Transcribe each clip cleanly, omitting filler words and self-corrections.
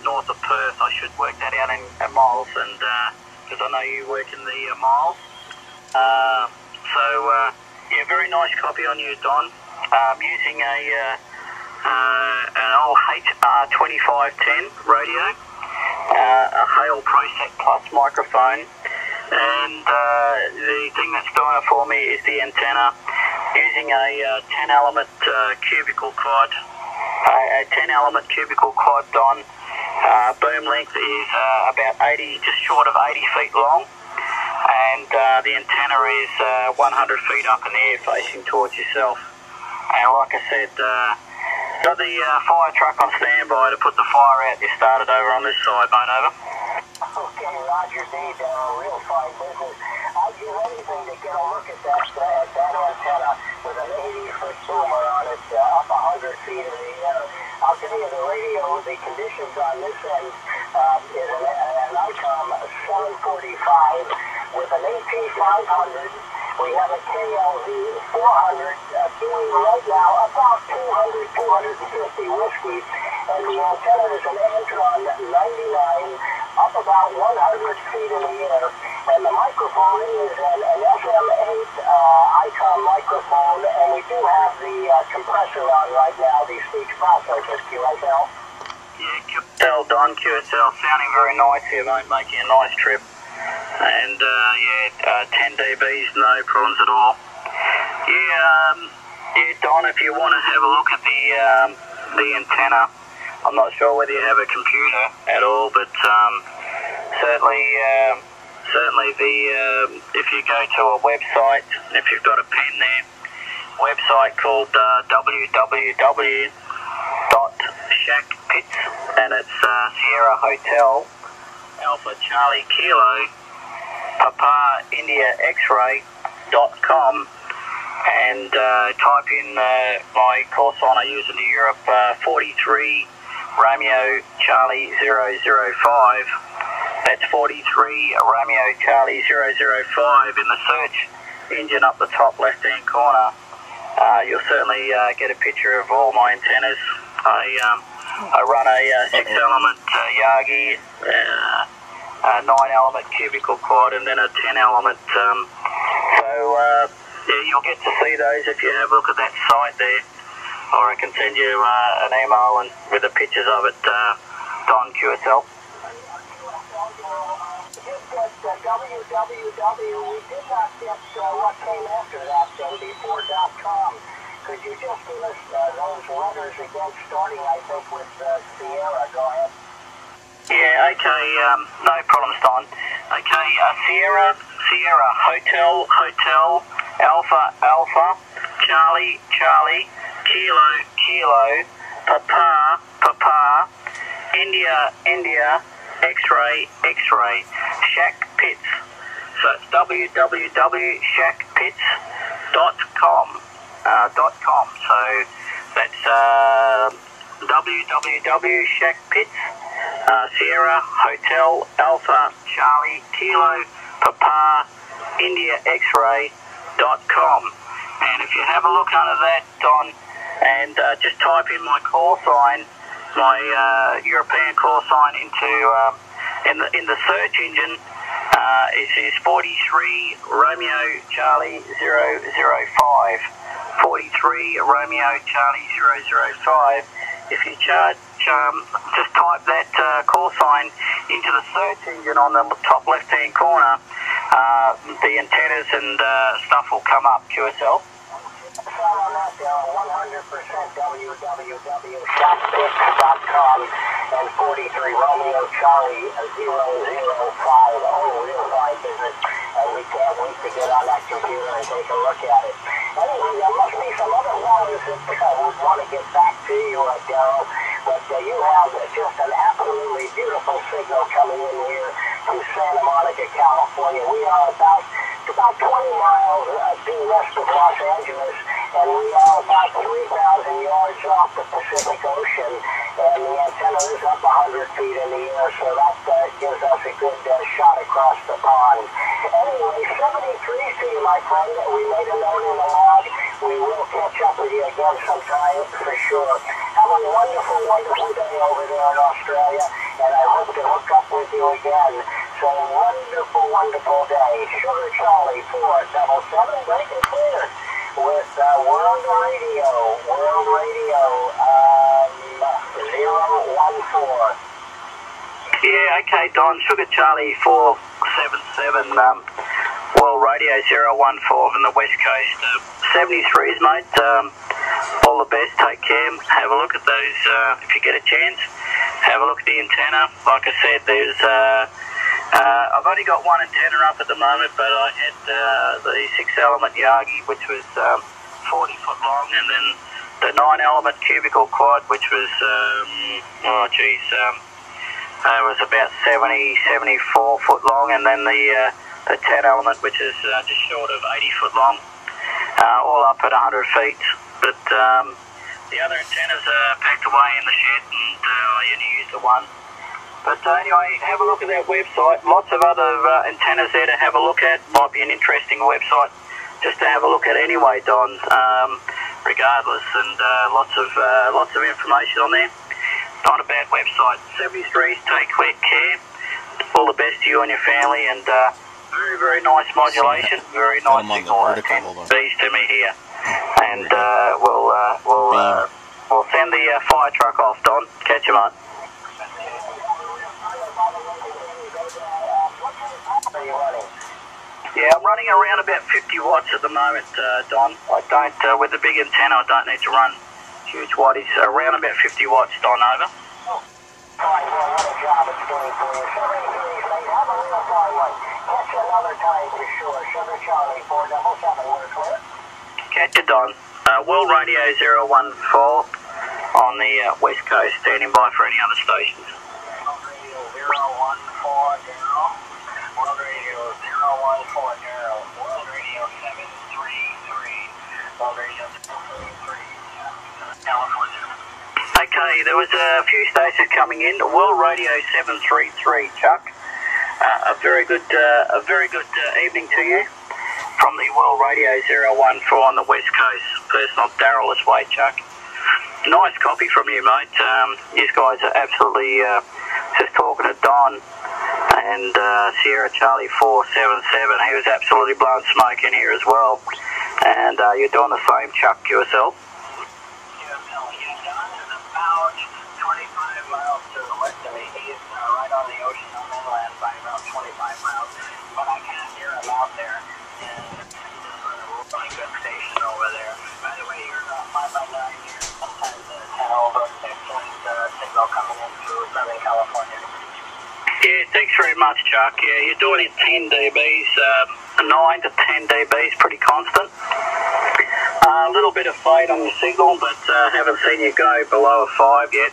north of Perth. I should work that out in miles, and because I know you work in the miles. Yeah, very nice copy on you, Don. Using an old HR2510 radio, a Hale ProSec Plus microphone, and the thing that's doing it for me is the antenna. Using a 10 element cubical quad, a 10 element cubical quad, Don. Boom length is about 80, just short of 80 feet long, and the antenna is 100 feet up in the air facing towards yourself. And like I said, got the fire truck on standby to put the fire out. You started over on this side, mate, over. Okay, Roger D, real fine business. I'd give anything to get a look at that antenna with an 80-foot boomer on it, up 100 feet in the air. I'll tell you, the radio, the conditions on this end is an ICOM 745 with an AP500. We have a KLV 400 doing right now about 250 whiskey, and the antenna is an Antron 99 up about 100 feet in the air, and the microphone is an SM8 ICOM microphone, and we do have the compressor on right now, the speech processor, QSL. Yeah, QSL, Don, QSL, sounding very nice here, mate, making a nice trip. And 10 dBs, no problems at all. Yeah, Don, if you want to have a look at the antenna, I'm not sure whether you have a computer at all, but certainly if you go to a website, if you've got a pen there, website called www.shackpits, and it's Sierra Hotel Alpha Charlie Kilo Papa India X-ray.com, and type in my call sign I use in Europe, 43 Romeo Charlie 005. That's 43 Romeo Charlie 005 in the search engine up the top left hand corner. You'll certainly get a picture of all my antennas. I run a 6 element Yagi, 9 element cubical quad, and then a 10 element. Yeah, you'll get to see those if you have a look at that site there, or I can send you an email and with the pictures of it, Don QSL. www, we did not get what came after that, MD4.com. Could you just give us those letters again, starting, I think, with Sierra? Go ahead. Yeah, okay, no problems, Don. Okay, Sierra, Hotel, Alpha, Charlie, Kilo, Papa, India, X-ray, Shack Pits. So it's www.shackpits.com. So that's www.shackpits, Sierra Hotel Alpha Charlie Kilo Papa India X-ray.com. And if you have a look under that, Don, and just type in my call sign, my European call sign into in the search engine. It is 43 Romeo Charlie 005. 43 Romeo Charlie 005. If you just type that call sign into the search engine on the top left hand corner, the antennas and stuff will come up. QSL. On that, 100% www.shackpits.com and 43 Romeo Charlie 005. Oh, real fine business. And we can't wait to get on that computer and take a look at it. Anyway, there must be some other ones that would want to get back to you, Darrell. But you have just an absolutely beautiful signal coming in here from Santa Monica, California. We are about 20 miles due west of Los Angeles, and we are about 3,000 yards off the Pacific Ocean, and the antenna is up 100 feet in the air, so that gives us a good shot across the pond. Anyway, 73 to you, my friend. We made a note in the log. We will catch up with you again sometime for sure. Have a wonderful, wonderful day over there. there in Australia, and I hope to hook up with you again. So wonderful, wonderful day. Sugar Charlie 477, break it clear with World Radio 014. Yeah, okay, Don. Sugar Charlie 477, World Radio 014 from the West Coast. 73s, mate. All the best. Take care. Have a look at those if you get a chance. Have a look at the antenna. Like I said, there's I've only got one antenna up at the moment, but I had the 6-element Yagi, which was 40 foot long, and then the 9-element cubical quad, which was it was about 74 foot long, and then the 10-element, which is just short of 80 foot long, all up at 100 feet. But the other antennas are packed away in the shed, and I only use the one. But anyway, have a look at that website. Lots of other antennas there to have a look at. Might be an interesting website just to have a look at anyway, Don. Regardless, and lots of information on there. Not a bad website. 73s, take quick care. All the best to you and your family, and very, very nice modulation. Very nice signal. 10 B's to me here, and we'll send the fire truck off, Don. Catch you, mate. Yeah, I'm running around about 50 watts at the moment, Don. I don't, with the big antenna, I don't need to run huge wattage. Around about 50 watts, Don, over. All right, well, what a job it's doing for you. 73s, mate, have a real fine one. Catch you another time for sure. Sugar Charlie 477, we're clear. Catch you, Don. World Radio 014 on the West Coast, standing by for any other stations. World Radio 014, Darrell. World Radio 014, Darrell. World Radio 733. World Radio 733. California. Okay, there was a few stations coming in. World Radio 733, Chuck. A very good evening to you from the World Radio 014 on the West Coast. Personal Darrell this way, Chuck. Nice copy from you, mate. You guys are absolutely just talking to Don and Sierra Charlie 477. He was absolutely blowing smoke in here as well. And you're doing the same, Chuck, yourself. About 25 miles to the west of me. He is right on the ocean on inland by about 25 miles. But I can't hear him out there. And he's a really good station over there. By the way, you're 5x9 here. Sometimes 10 over. Excellent signal coming in through Southern California. Yeah, thanks very much, Chuck. Yeah, you're doing it 10 dBs, 9 to 10 dBs, pretty constant. A little bit of fade on your signal, but haven't seen you go below a 5 yet.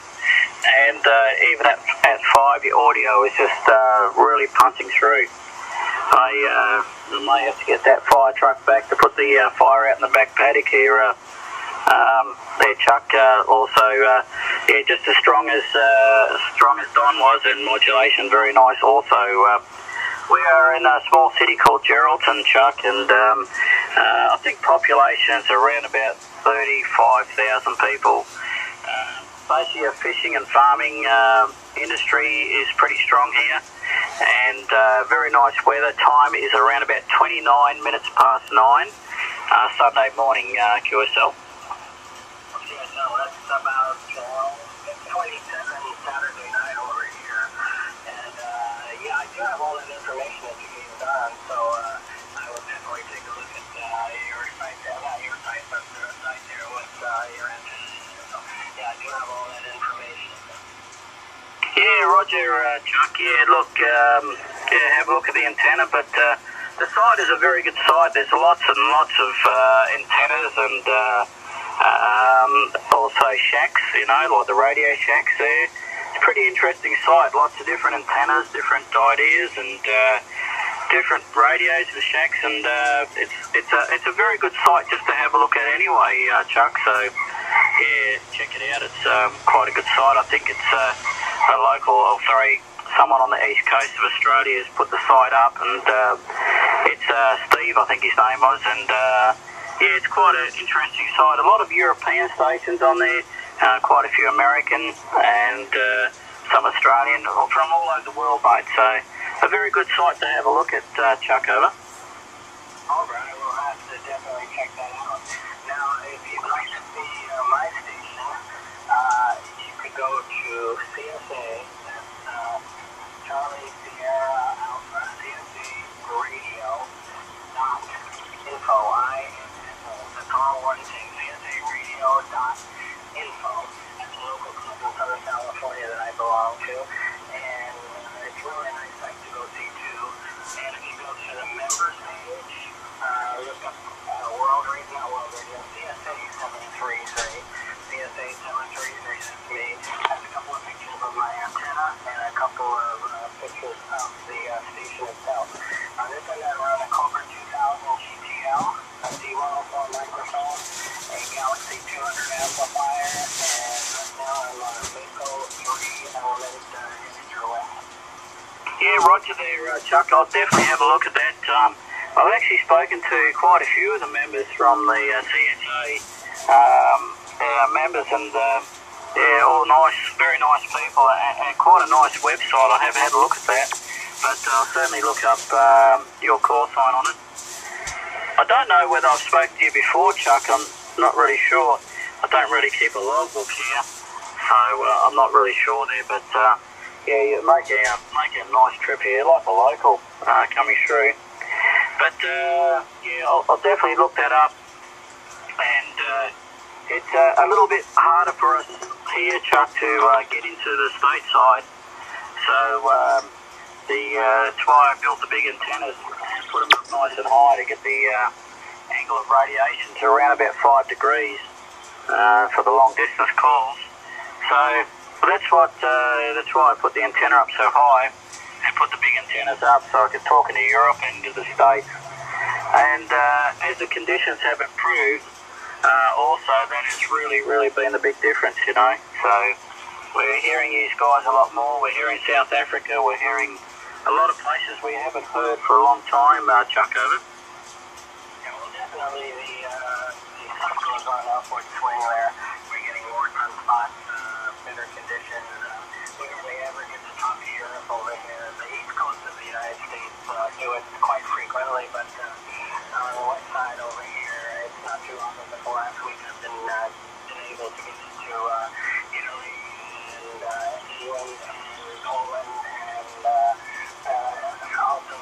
And even at 5, your audio is just really punching through. I may have to get that fire truck back to put the fire out in the back paddock here. There, Chuck. Also, yeah, just as strong as Don was in modulation. Very nice. Also, we are in a small city called Geraldton, Chuck, and I think population is around about 35,000 people. Basically, a fishing and farming industry is pretty strong here, and very nice weather. Time is around about 29 minutes past 9, Sunday morning, QSL. No, that's about 27 Saturday night over here. And yeah, I do have all that information that you gave Don, so I will definitely take a look at your site there, not your site, but the site there with your antennas. So yeah, I do have all that information. Yeah, Roger, Chuck. Yeah, look, yeah, have a look at the antenna, but the site is a very good site. There's lots and lots of antennas and also shacks, you know, like the radio shacks there. It's a pretty interesting site. Lots of different antennas, different ideas, and different radios for shacks, and it's a very good site just to have a look at anyway, Chuck. So yeah, check it out. It's quite a good site. I think it's a local, someone on the east coast of Australia has put the site up, and it's Steve, I think his name was, and yeah, it's quite an interesting site. A lot of European stations on there quite a few American and some Australian, from all over the world, mate. So a very good site to have a look at, Chuck, over. All right, we'll have to definitely check that out. Now, if you'd like to see my station, you could go to CSA, that's Charlie Sierra Alpha, CSA Radio .info, that's all one thing, CSA Radio .info. That's a local club in Southern California that I belong to, and it's a really nice site to go see too. And if you go to the members page, look up World Radio, CSA 733. CSA 733, that's me. Has a couple of pictures of my antenna and a couple of pictures of the station itself. This one I run a Cobra 2000 GTL, a D104 microphone, a Galaxy 200 amplifier, and right now I'm on a Mako 3-element integer west. Yeah, roger there, Chuck. I'll definitely have a look at that. I've actually spoken to quite a few of the members from the CSA members, and yeah, all nice, very nice people, and quite a nice website. I haven't had a look at that, but I'll certainly look up your call sign on it. I don't know whether I've spoken to you before, Chuck. I'm not really sure. I don't really keep a logbook here, so I'm not really sure there, but yeah, you make a nice trip here, like a local coming through. But yeah, I'll definitely look that up, and it's a little bit harder for us here, Chuck, to get into the stateside. So that's why I built the big antennas, put them up nice and high to get the angle of radiation to around about 5 degrees for the long distance calls. So that's why I put the antenna up so high and put the big antennas up so I could talk into Europe and to the States. And as the conditions have improved, also that has really been the big difference, you know. So we're hearing these guys a lot more. We're hearing South Africa. We're hearing a lot of places we haven't heard for a long time, Chuck, over. Yeah, well, definitely the cycle is on an upward swing there. We're getting more sunspots, better conditions. We only ever get to talk to Europe over here. The east coast of the United States do it quite frequently, but on the west side over here, it's not too long before last week I've been able to get into Italy and England and Poland and also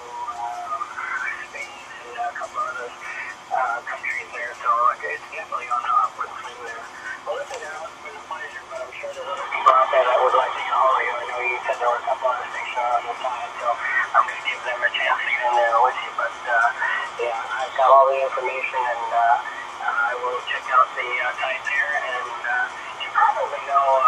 Spain and a couple of other countries there, so it's definitely on the upward swing there. Well, listen, it's been a pleasure, but I'm sure there's other people out there that would like to call you. I know you said there were a couple other stations on the side, so I'm going to give them a chance to get in there with you, but yeah, I've got all the information, and I will check out the site there, and you probably know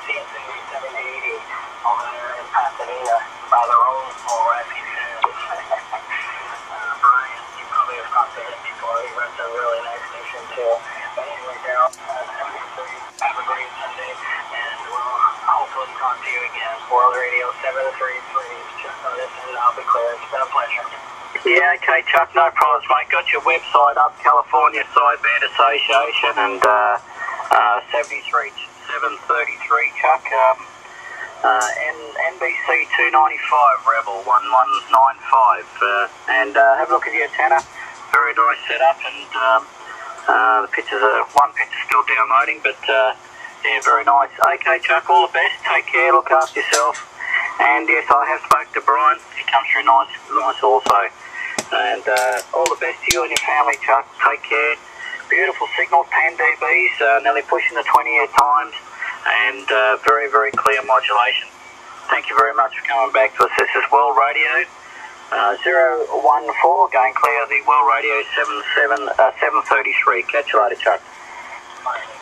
CSA 780 over there in Pasadena by the Rose Bowl, as he says. Brian, you probably have talked to him before. He runs a really nice station too. But anyway, Darrell, have a great Sunday, and we'll hopefully talk to you again. World Radio 733, just on this, and I'll be clear. It's been a pleasure. Yeah, okay, Chuck, no problems, mate. Got your website up, California Sideband Association, and 733, Chuck. NBC 295 Rebel 1195, and have a look at the antenna. Very nice setup, and the pictures one picture's still downloading, but yeah, very nice. Okay, Chuck, all the best. Take care, look after yourself, and yes, I have spoken to Brian. He comes through nice also, and all the best to you and your family, Chuck. Take care. Beautiful signal, 10 dBs, nearly pushing the 20-year times, and very clear modulation. Thank you very much for coming back to us. This is World Radio 014, going clear, the World Radio 733. Catch you later, Chuck. Bye.